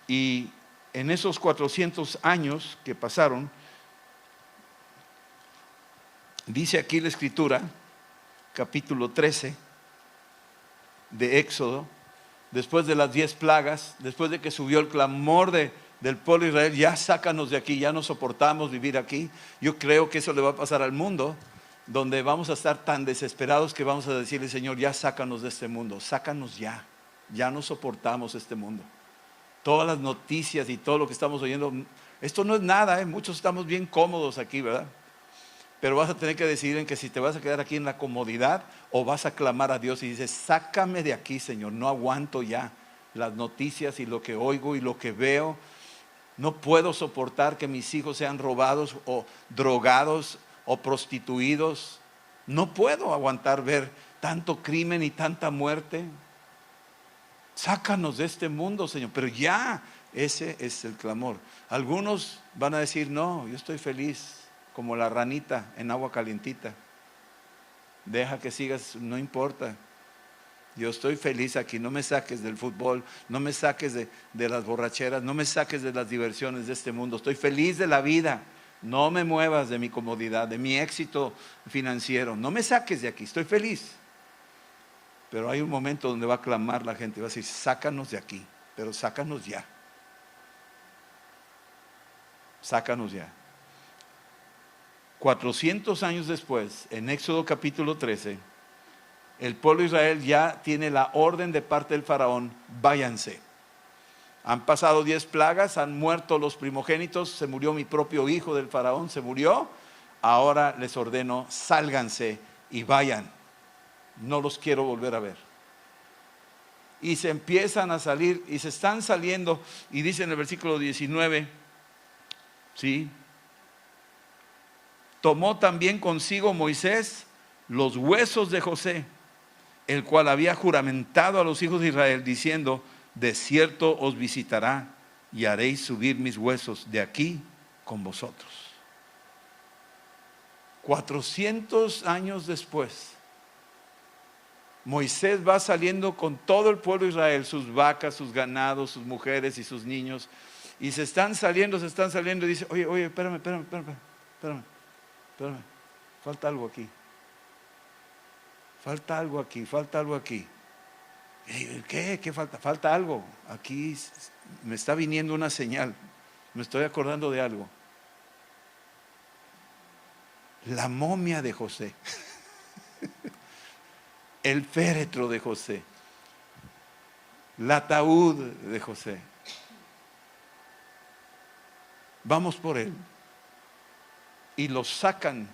y en esos 400 años que pasaron, dice aquí la Escritura, capítulo 13 de Éxodo, después de las 10 plagas, después de que subió el clamor del pueblo de Israel, ya sácanos de aquí, ya no soportamos vivir aquí. Yo creo que eso le va a pasar al mundo, donde vamos a estar tan desesperados que vamos a decirle, Señor, ya sácanos de este mundo, sácanos ya no soportamos este mundo. Todas las noticias y todo lo que estamos oyendo, esto no es nada, muchos estamos bien cómodos aquí, ¿verdad? Pero vas a tener que decidir en que si te vas a quedar aquí en la comodidad o vas a clamar a Dios y dices, sácame de aquí, Señor, no aguanto ya las noticias y lo que oigo y lo que veo. No puedo soportar que mis hijos sean robados o drogados o prostituidos. No puedo aguantar ver tanto crimen y tanta muerte. Sácanos de este mundo, Señor. Pero ya, ese es el clamor. Algunos van a decir, no, yo estoy feliz como la ranita en agua calientita. Deja que sigas, no importa. Yo estoy feliz aquí, no me saques del fútbol, no me saques de las borracheras, no me saques de las diversiones de este mundo. Estoy feliz de la vida, no me muevas de mi comodidad, de mi éxito financiero. No me saques de aquí, estoy feliz. Pero hay un momento donde va a clamar la gente, va a decir, sácanos de aquí, pero sácanos ya. Sácanos ya. 400 años después, en Éxodo capítulo 13, el pueblo de Israel ya tiene la orden de parte del faraón, váyanse. Han pasado 10 plagas, han muerto los primogénitos, se murió mi propio hijo del faraón, se murió. Ahora les ordeno, sálganse y vayan. No los quiero volver a ver. Y se empiezan a salir y se están saliendo y dice en el versículo 19, ¿sí? Tomó también consigo Moisés los huesos de José, el cual había juramentado a los hijos de Israel, diciendo: de cierto os visitará y haréis subir mis huesos de aquí con vosotros. 400 años después, Moisés va saliendo con todo el pueblo de Israel, sus vacas, sus ganados, sus mujeres y sus niños, y se están saliendo y dice: oye, espérame, falta algo aquí. ¿Qué falta? Falta algo. Aquí me está viniendo una señal, me estoy acordando de algo. La momia de José, el féretro de José, el ataúd de José. Vamos por él. Y lo sacan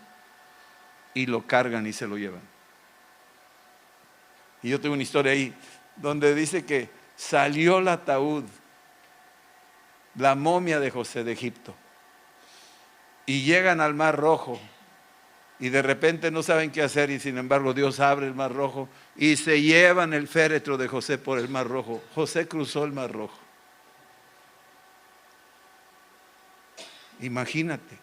y lo cargan y se lo llevan. Y yo tengo una historia ahí donde dice que salió el ataúd, la momia de José de Egipto, y llegan al Mar Rojo y de repente no saben qué hacer, y sin embargo Dios abre el Mar Rojo y se llevan el féretro de José por el Mar Rojo. José cruzó el Mar Rojo. Imagínate.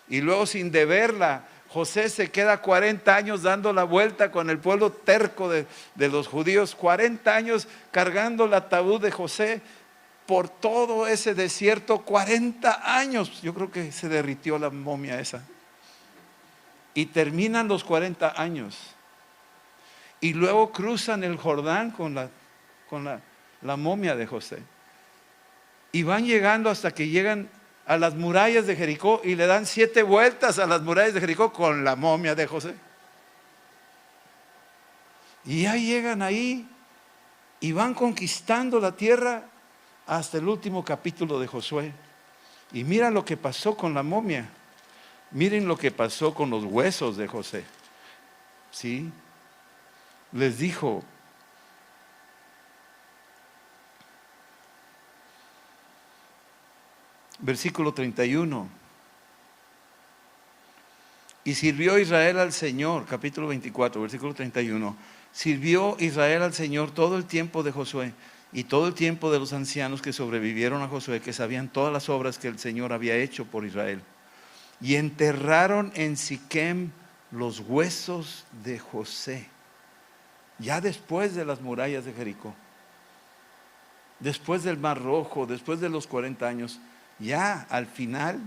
Y luego, sin deberla, José se queda 40 años dando la vuelta con el pueblo terco de los judíos, 40 años cargando el ataúd de José por todo ese desierto, 40 años. Yo creo que se derritió la momia esa. Y terminan los 40 años. Y luego cruzan el Jordán con la momia de José. Y van llegando hasta que llegan a las murallas de Jericó y le dan 7 vueltas a las murallas de Jericó con la momia de José. Y ya llegan ahí y van conquistando la tierra hasta el último capítulo de Josué. Y mira lo que pasó con la momia. Miren lo que pasó con los huesos de José. ¿Sí? Les dijo: versículo 31. Y sirvió Israel al Señor, capítulo 24, versículo 31. Sirvió Israel al Señor todo el tiempo de Josué y todo el tiempo de los ancianos que sobrevivieron a Josué, que sabían todas las obras que el Señor había hecho por Israel. Y enterraron en Siquem los huesos de José, ya después de las murallas de Jericó, después del Mar Rojo, después de los 40 años. Ya al final,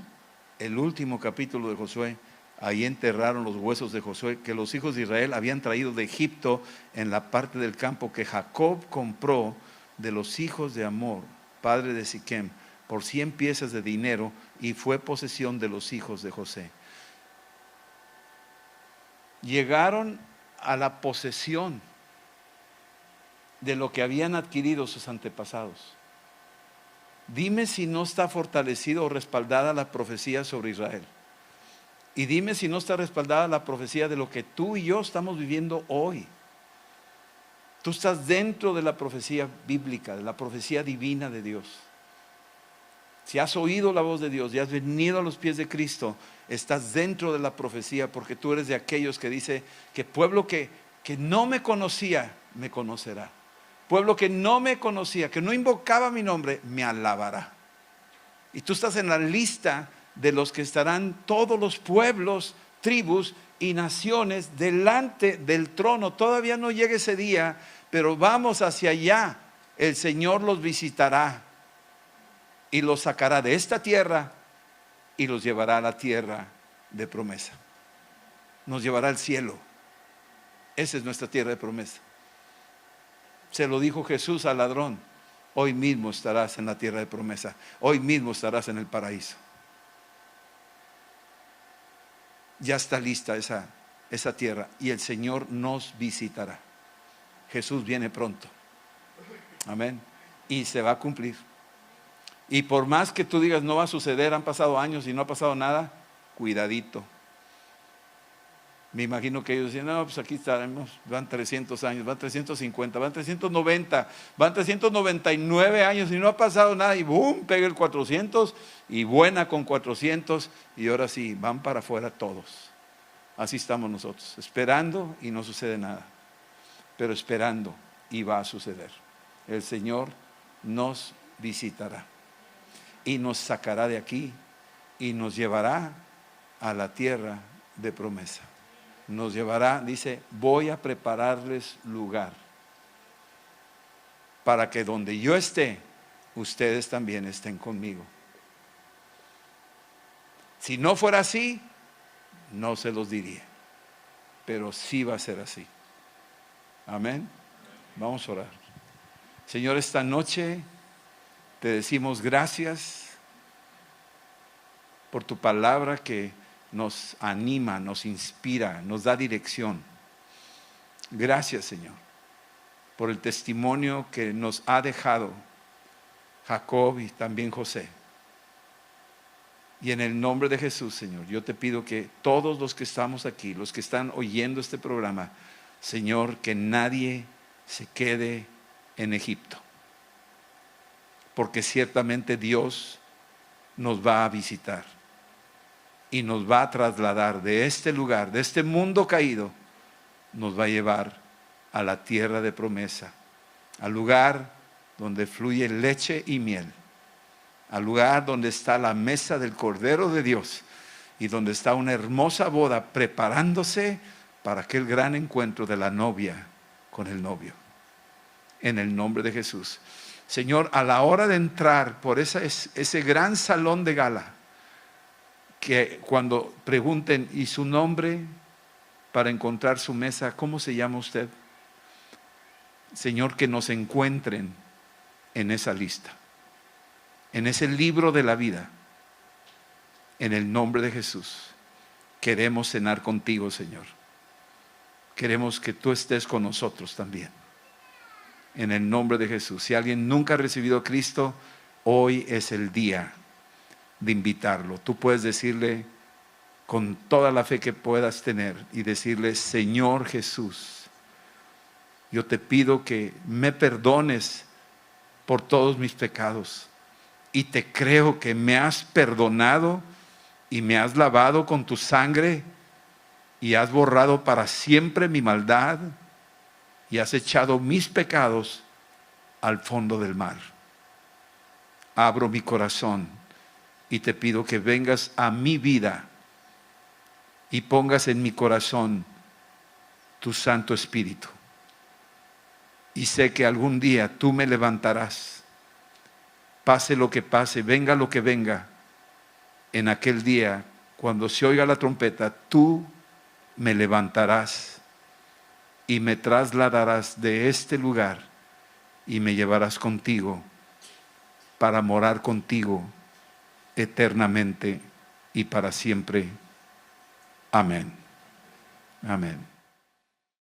el último capítulo de Josué, ahí enterraron los huesos de Josué que los hijos de Israel habían traído de Egipto, en la parte del campo que Jacob compró de los hijos de Amor, padre de Siquem, por 100 piezas de dinero, y fue posesión de los hijos de José. Llegaron a la posesión de lo que habían adquirido sus antepasados. Dime si no está fortalecida o respaldada la profecía sobre Israel. Y dime si no está respaldada la profecía de lo que tú y yo estamos viviendo hoy. Tú estás dentro de la profecía bíblica, de la profecía divina de Dios. Si has oído la voz de Dios y has venido a los pies de Cristo, estás dentro de la profecía, porque tú eres de aquellos que dice que pueblo que no me conocía, me conocerá. Pueblo que no me conocía, que no invocaba mi nombre, me alabará. Y tú estás en la lista de los que estarán todos los pueblos, tribus y naciones delante del trono. Todavía no llega ese día, pero vamos hacia allá. El Señor los visitará y los sacará de esta tierra y los llevará a la tierra de promesa. Nos llevará al cielo. Esa es nuestra tierra de promesa. Se lo dijo Jesús al ladrón: hoy mismo estarás en la tierra de promesa, hoy mismo estarás en el paraíso. Ya está lista esa tierra y el Señor nos visitará. Jesús viene pronto. Amén. Y se va a cumplir. Y por más que tú digas no va a suceder, han pasado años y no ha pasado nada, cuidadito. Me imagino que ellos decían, no, pues aquí estaremos, van 300 años, van 350, van 390, van 399 años y no ha pasado nada, y boom, pega el 400 y buena con 400, y ahora sí, van para afuera todos. Así estamos nosotros, esperando y no sucede nada, pero esperando y va a suceder. El Señor nos visitará y nos sacará de aquí y nos llevará a la tierra de promesa. Nos llevará, dice, voy a prepararles lugar para que donde yo esté, ustedes también estén conmigo. Si no fuera así, no se los diría, pero sí va a ser así. Amén. Vamos a orar. Señor, esta noche te decimos gracias por tu palabra que nos anima, nos inspira, nos da dirección. Gracias, Señor, por el testimonio que nos ha dejado Jacob y también José. Y en el nombre de Jesús, Señor, yo te pido que todos los que estamos aquí, los que están oyendo este programa, Señor, que nadie se quede en Egipto, porque ciertamente Dios nos va a visitar y nos va a trasladar de este lugar, de este mundo caído, nos va a llevar a la tierra de promesa, al lugar donde fluye leche y miel, al lugar donde está la mesa del Cordero de Dios y donde está una hermosa boda preparándose para aquel gran encuentro de la novia con el novio. En el nombre de Jesús. Señor, a la hora de entrar por ese gran salón de gala, que cuando pregunten, ¿y su nombre para encontrar su mesa? ¿Cómo se llama usted? Señor, que nos encuentren en esa lista, en ese libro de la vida. En el nombre de Jesús, queremos cenar contigo, Señor. Queremos que tú estés con nosotros también. En el nombre de Jesús. Si alguien nunca ha recibido a Cristo, hoy es el día de invitarlo. Tú puedes decirle con toda la fe que puedas tener y decirle, Señor Jesús, yo te pido que me perdones por todos mis pecados y te creo que me has perdonado y me has lavado con tu sangre y has borrado para siempre mi maldad y has echado mis pecados al fondo del mar. Abro mi corazón y te pido que vengas a mi vida y pongas en mi corazón tu Santo Espíritu. Y sé que algún día tú me levantarás, pase lo que pase, venga lo que venga. En aquel día, cuando se oiga la trompeta, tú me levantarás y me trasladarás de este lugar y me llevarás contigo para morar contigo eternamente y para siempre. Amén. Amén.